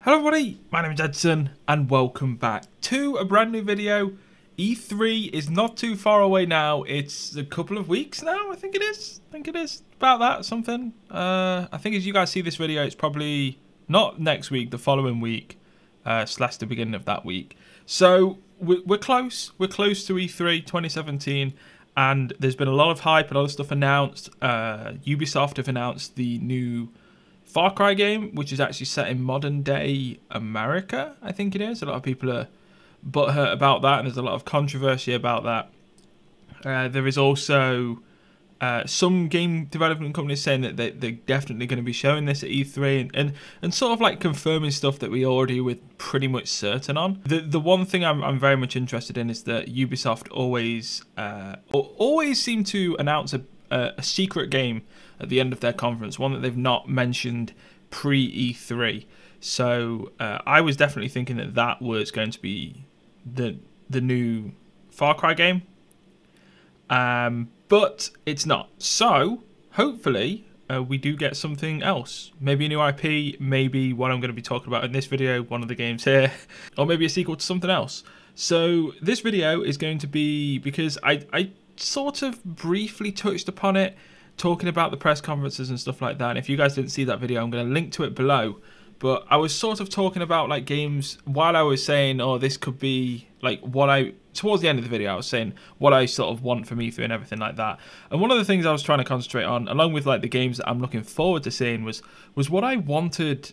Hello everybody, my name is Edson and welcome back to a brand new video. E3 is not too far away now. It's a couple of weeks now, I think it is. About that, something. I think as you guys see this video, it's probably not next week, the following week, slash the beginning of that week. So we're close. We're close to E3 2017 and there's been a lot of hype, a lot of stuff announced. Ubisoft have announced the new Far Cry game, which is actually set in modern day America, I think it is. A lot of people are butthurt about that, and there's a lot of controversy about that. There is also some game development companies saying that they're definitely going to be showing this at E3 and sort of like confirming stuff that we already were pretty much certain on. The one thing I'm very much interested in is that Ubisoft always seem to announce a secret game at the end of their conference, one that they've not mentioned pre-E3. So I was definitely thinking that was going to be the new Far Cry game, but it's not. So hopefully we do get something else, maybe a new IP, maybe what I'm going to be talking about in this video, one of the games here, or maybe a sequel to something else. So this video is going to be, because I sort of briefly touched upon it, talking about the press conferences and stuff like that. And if you guys didn't see that video, I'm going to link to it below. But I was sort of talking about like games while I was saying, oh, this could be like towards the end of the video, I was saying what I sort of want from E3 and everything like that. And one of the things I was trying to concentrate on, along with like the games that I'm looking forward to seeing, was what I wanted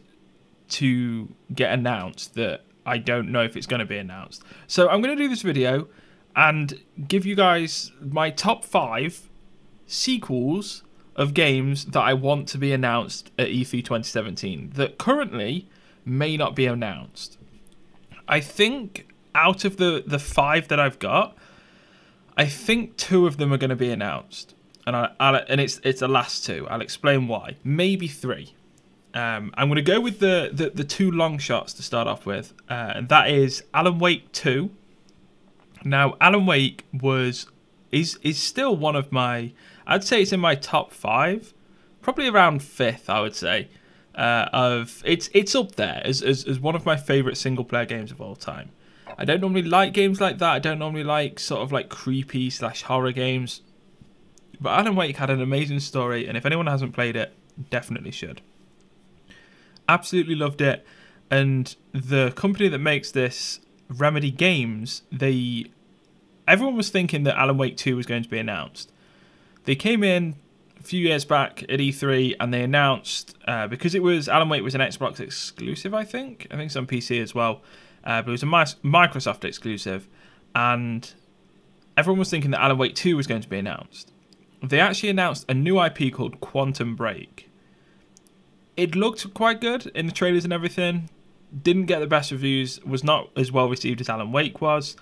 to get announced that I don't know if it's going to be announced. So I'm going to do this video and give you guys my top 5 sequels of games that I want to be announced at E3 2017 that currently may not be announced. I think out of the 5 that I've got, I think 2 of them are going to be announced, and it's the last 2. I'll explain why. Maybe 3. I'm going to go with the 2 long shots to start off with, and that is Alan Wake 2. Now, Alan Wake is still one of my, I'd say it's in my top 5, probably around 5th, I would say. It's up there as one of my favourite single player games of all time. I don't normally like games like that. I don't normally like sort of like creepy / horror games. But Alan Wake had an amazing story, and if anyone hasn't played it, definitely should. Absolutely loved it. And the company that makes this, Remedy Games, everyone was thinking that Alan Wake 2 was going to be announced. They came in a few years back at E3 and they announced, because Alan Wake was an Xbox exclusive, I think it's on PC as well, but it was a Microsoft exclusive, and everyone was thinking that Alan Wake 2 was going to be announced. They actually announced a new IP called Quantum Break. It looked quite good in the trailers and everything, didn't get the best reviews, was not as well received as Alan Wake was.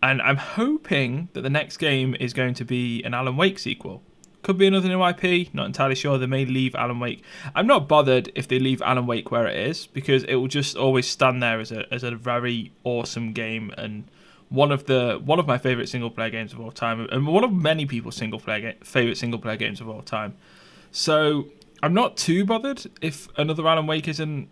And I'm hoping that the next game is going to be an Alan Wake sequel. Could be another new IP, not entirely sure. They may leave Alan Wake. I'm not bothered if they leave Alan Wake where it is, because it will just always stand there as a very awesome game, and one of my favourite single player games of all time, and one of many people's favourite single player games of all time. So I'm not too bothered if another Alan Wake isn't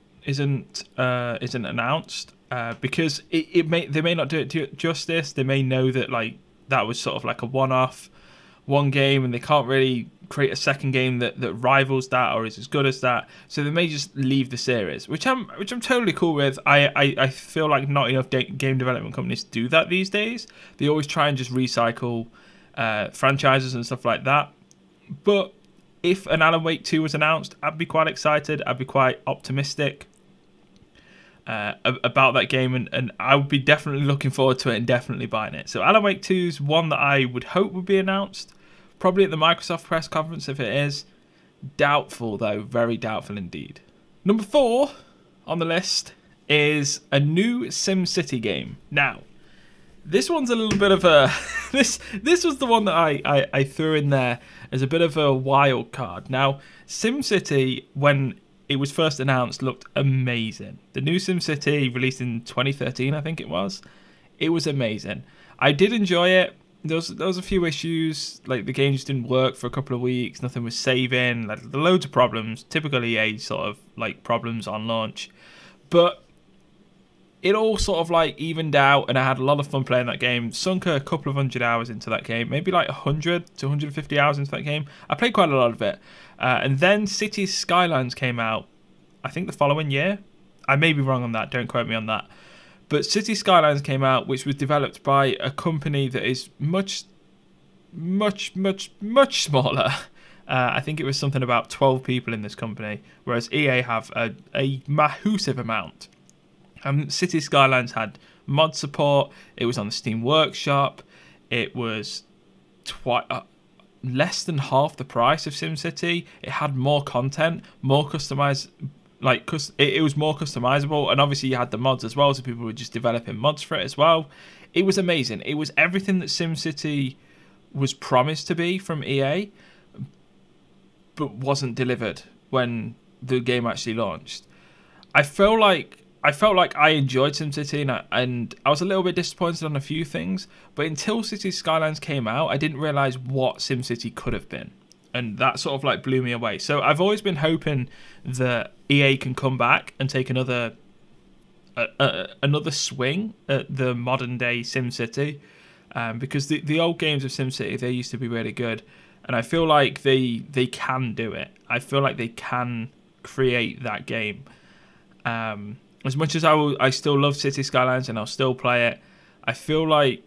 announced. Because they may not do it justice. They may know that like that was sort of like a one game, and they can't really create a second game that rivals that or is as good as that. So they may just leave the series, which I'm totally cool with. I feel like not enough game development companies do that these days. They always try and just recycle franchises and stuff like that. But if an Alan Wake 2 was announced, I'd be quite excited. I'd be quite optimistic about that game, and I would be definitely looking forward to it and definitely buying it. So Alan Wake 2 is one that I would hope would be announced, probably at the Microsoft press conference if it is. Doubtful though, very doubtful indeed. Number 4 on the list is a new SimCity game. Now, this one's a little bit of a this was the one that I threw in there as a bit of a wild card. Now, SimCity, when it was first announced, looked amazing. The new SimCity, released in 2013, I think it was amazing. I did enjoy it. There was a few issues, like the game just didn't work for a couple of weeks, nothing was saving, like loads of problems, typical EA sort of like problems on launch. But it all sort of like evened out, and I had a lot of fun playing that game. Sunk a couple of 100 hours into that game, maybe like 100 to 150 hours into that game. I played quite a lot of it. And then Cities Skylines came out, I think the following year. I may be wrong on that, don't quote me on that. But Cities Skylines came out, which was developed by a company that is much smaller. I think it was something about 12 people in this company, whereas EA have a massive amount. Cities Skylines had mod support. It was on the Steam Workshop. It was less than half the price of SimCity. It had more content, more customized. It was more customizable, and obviously you had the mods as well, so people were just developing mods for it as well. It was amazing. It was everything that SimCity was promised to be from EA, but wasn't delivered when the game actually launched. I felt like I enjoyed SimCity, and I was a little bit disappointed on a few things, but until Cities Skylines came out, I didn't realise what SimCity could have been. And that sort of like blew me away. So I've always been hoping that EA can come back and take another swing at the modern day SimCity, because the old games of SimCity, they used to be really good, and I feel like they can do it. I feel like they can create that game. As much as I still love Cities Skylines and I'll still play it, I feel like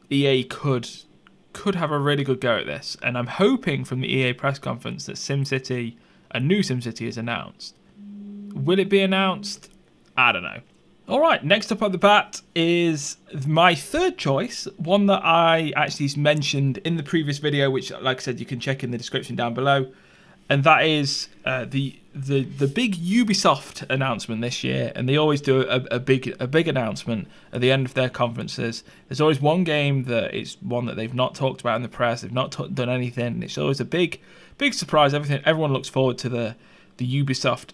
EA could have a really good go at this, and I'm hoping from the EA press conference that a new SimCity is announced. Will it be announced? I don't know. Alright, next up on the bat is my third choice, one that I actually mentioned in the previous video, which, like I said, you can check in the description down below, and that is the big Ubisoft announcement this year. And they always do a big announcement at the end of their conferences. There's always one game that is one that they've not talked about in the press. They've not done anything. It's always a big surprise. Everyone looks forward to the Ubisoft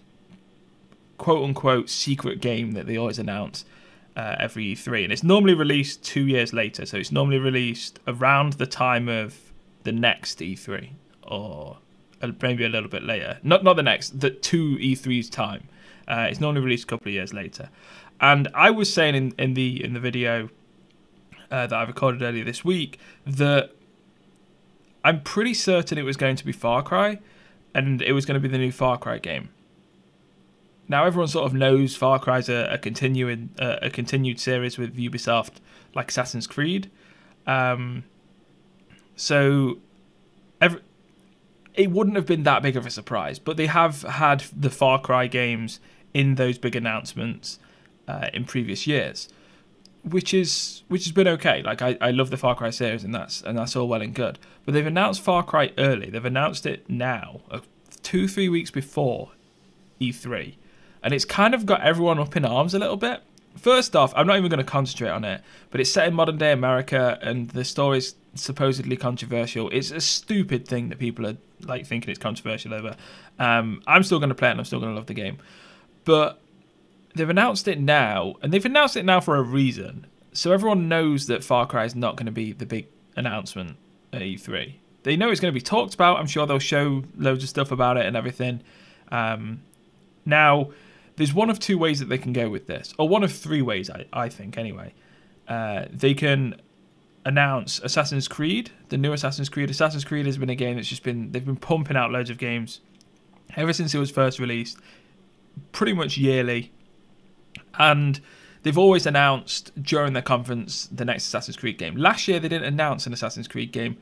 quote unquote secret game that they always announce every E3, and it's normally released 2 years later. So it's normally released around the time of the next E3, or maybe a little bit later. Not the next, the 2 E3's time. It's normally released a couple of years later. And I was saying in the video that I recorded earlier this week that I'm pretty certain it was going to be Far Cry, and it was going to be the new Far Cry game. Now everyone sort of knows Far Cry's a continued series with Ubisoft, like Assassin's Creed. So it wouldn't have been that big of a surprise, but they have had the Far Cry games in those big announcements in previous years, which has been okay. Like I love the Far Cry series, and that's all well and good. But they've announced Far Cry early. They've announced it now, 2-3 weeks before E3, and it's kind of got everyone up in arms a little bit. First off, I'm not even going to concentrate on it, but it's set in modern day America, and the story's supposedly controversial. It's a stupid thing that people are like thinking it's controversial over. I'm still going to play it, and I'm still going to love the game. But they've announced it now, and they've announced it now for a reason. So everyone knows that Far Cry is not going to be the big announcement at E3. They know it's going to be talked about. I'm sure they'll show loads of stuff about it and everything. Now, there's one of two ways that they can go with this, or one of three ways, I think, anyway. They can announce Assassin's Creed, the new Assassin's Creed. Assassin's Creed has been a game that's they've been pumping out loads of games ever since it was first released, pretty much yearly. And they've always announced during their conference the next Assassin's Creed game. Last year, they didn't announce an Assassin's Creed game.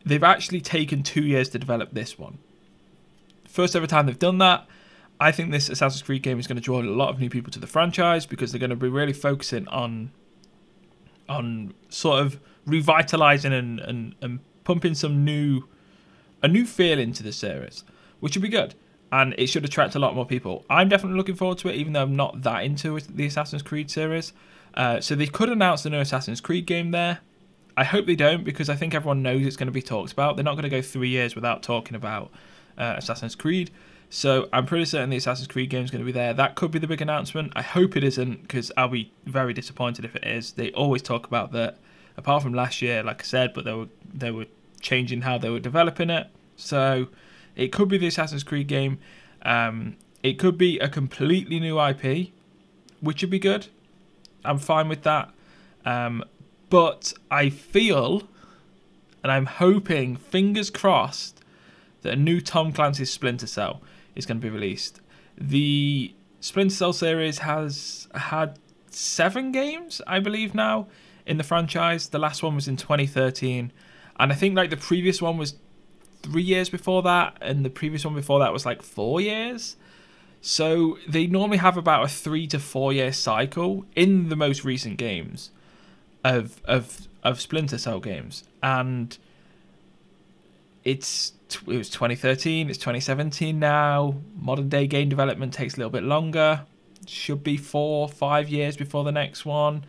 They've actually taken 2 years to develop this one. First ever time they've done that. I think this Assassin's Creed game is going to draw a lot of new people to the franchise, because they're going to be really focusing on sort of revitalizing and pumping a new feel into the series, which would be good, and it should attract a lot more people. I'm definitely looking forward to it, even though I'm not that into the Assassin's Creed series. So they could announce the new Assassin's Creed game there. I hope they don't, because I think everyone knows it's going to be talked about. They're not going to go 3 years without talking about Assassin's Creed. So I'm pretty certain the Assassin's Creed game is going to be there. That could be the big announcement. I hope it isn't, because I'll be very disappointed if it is. They always talk about that, apart from last year, like I said, but they were changing how they were developing it. So it could be the Assassin's Creed game. It could be a completely new IP. which would be good. I'm fine with that. But I feel, and I'm hoping, fingers crossed, that a new Tom Clancy's Splinter Cell is going to be released. The Splinter Cell series has had 7 games, I believe, now in the franchise. The last one was in 2013, and I think like the previous one was 3 years before that, and the previous one before that was like 4 years. So they normally have about a 3 to 4 year cycle in the most recent games of Splinter Cell games, and it was 2013, it's 2017 now. Modern day game development takes a little bit longer. Should be 4 or 5 years before the next one.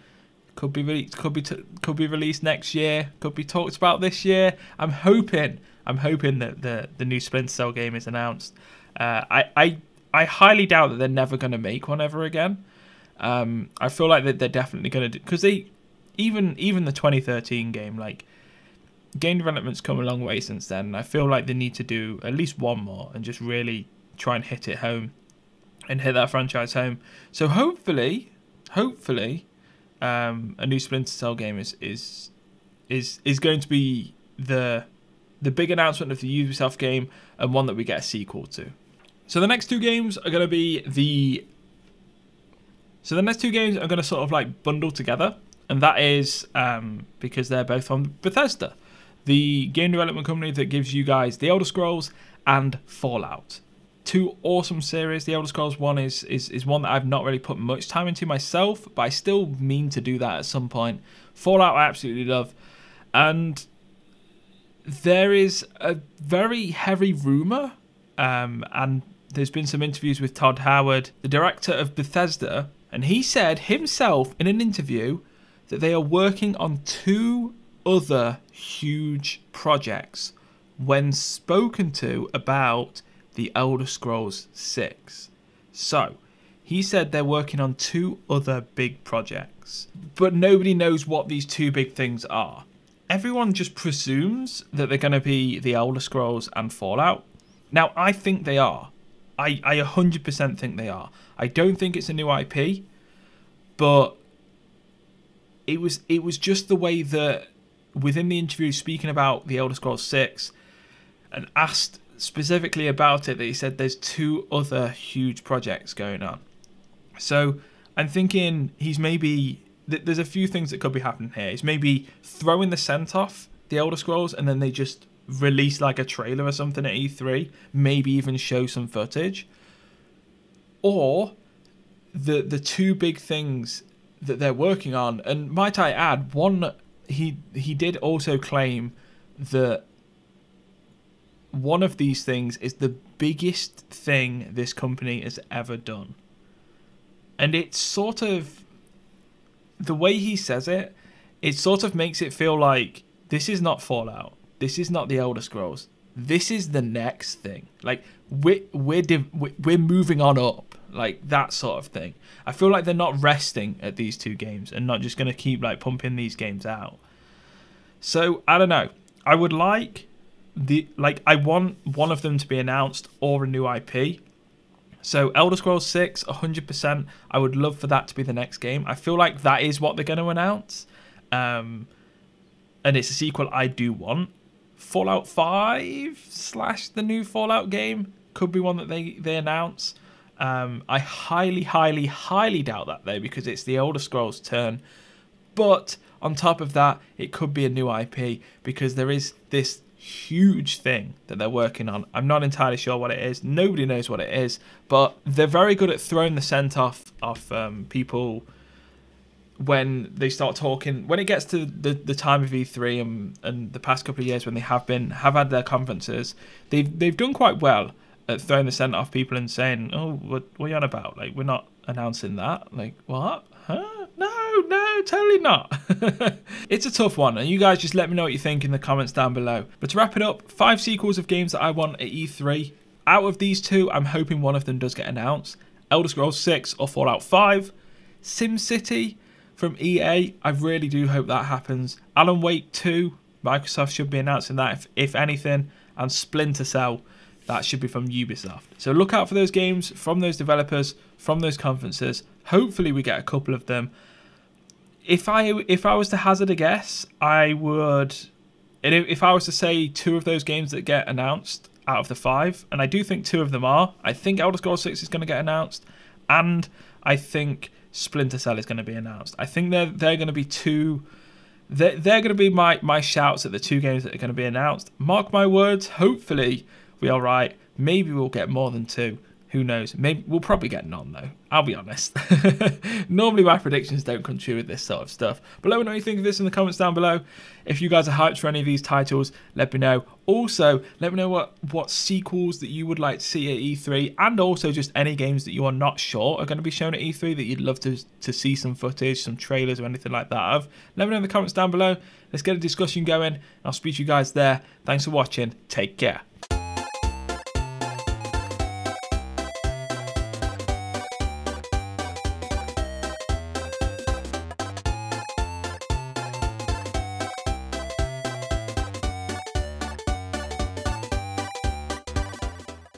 Could be released next year. Could be talked about this year. I'm hoping that the new Splinter Cell game is announced. I highly doubt that they're never going to make one ever again. I feel like that they're definitely going to do, because even the 2013 game, like, game development's come a long way since then. And I feel like they need to do at least one more and just really try and hit it home and hit that franchise home. So hopefully, a new Splinter Cell game is going to be the big announcement of the Ubisoft game, and one that we get a sequel to. So the next 2 games are going to be sort of like bundle together, and that is because they're both from Bethesda, the game development company that gives you guys The Elder Scrolls and Fallout. 2 awesome series. The Elder Scrolls one is one that I've not really put much time into myself, but I still mean to do that at some point. Fallout I absolutely love, and there is a very heavy rumor, and there's been some interviews with Todd Howard, the director of Bethesda, and he said himself in an interview that they are working on 2 other huge projects when spoken to about The Elder Scrolls 6. So, he said they're working on 2 other big projects, but nobody knows what these 2 big things are. Everyone just presumes that they're going to be The Elder Scrolls and Fallout. Now, I think they are. I 100% think they are. I don't think it's a new IP, but it was just the way that within the interview, speaking about The Elder Scrolls 6 and asked specifically about it, that he said there's 2 other huge projects going on. So I'm thinking he's maybe, there's a few things that could be happening here. He's maybe throwing the scent off The Elder Scrolls, and then they just release like a trailer or something at E3, maybe even show some footage. Or the 2 big things that they're working on, and might I add, one, he did also claim that one of these things is the biggest thing this company has ever done. And it's sort of, the way he says it, it sort of makes it feel like this is not Fallout, this is not The Elder Scrolls, this is the next thing. Like, we're moving on up, like that sort of thing. I feel like they're not resting at these 2 games and not just going to keep like pumping these games out. So I don't know. I would like I want one of them to be announced, or a new IP. So Elder Scrolls 6, 100%. I would love for that to be the next game. I feel like that is what they're going to announce, and it's a sequel I do want. Fallout 5 / the new Fallout game could be one that they announce. I highly doubt that though, because it's the Elder Scrolls turn. But on top of that, it could be a new IP, because there is this huge thing that they're working on. I'm not entirely sure what it is. Nobody knows what it is, but they're very good at throwing the scent off people when they start talking. When it gets to the time of E3 and the past couple of years when they have had their conferences, they've done quite well at throwing the scent off people and saying, "Oh, what are you on about? Like, we're not announcing that." Like, what? Huh? No, totally not. It's a tough one, and you guys just let me know what you think in the comments down below. But to wrap it up, 5 sequels of games that I want at E3. Out of these 2, I'm hoping one of them does get announced. Elder Scrolls 6 or Fallout 5. SimCity from EA, I really do hope that happens. Alan Wake 2, Microsoft should be announcing that if anything. And Splinter Cell that should be from Ubisoft. So look out for those games from those developers, from those conferences. Hopefully we get a couple of them. If I was to hazard a guess, I would, and if I was to say 2 of those games that get announced out of the 5, and I do think 2 of them are, I think Elder Scrolls 6 is going to get announced, and I think Splinter Cell is going to be announced. I think they're going to be 2. They're going to be my shouts at the 2 games that are going to be announced. Mark my words. Hopefully we are right. Maybe we'll get more than 2. Who knows? Maybe we'll probably get none though. I'll be honest. Normally my predictions don't come true with this sort of stuff. But let me know what you think of this in the comments down below. If you guys are hyped for any of these titles, let me know. Also, let me know what sequels that you would like to see at E3, and also just any games that you are not sure are going to be shown at E3 that you'd love to see some footage, some trailers or anything like that of. Let me know in the comments down below. Let's get a discussion going. I'll speak to you guys there. Thanks for watching. Take care.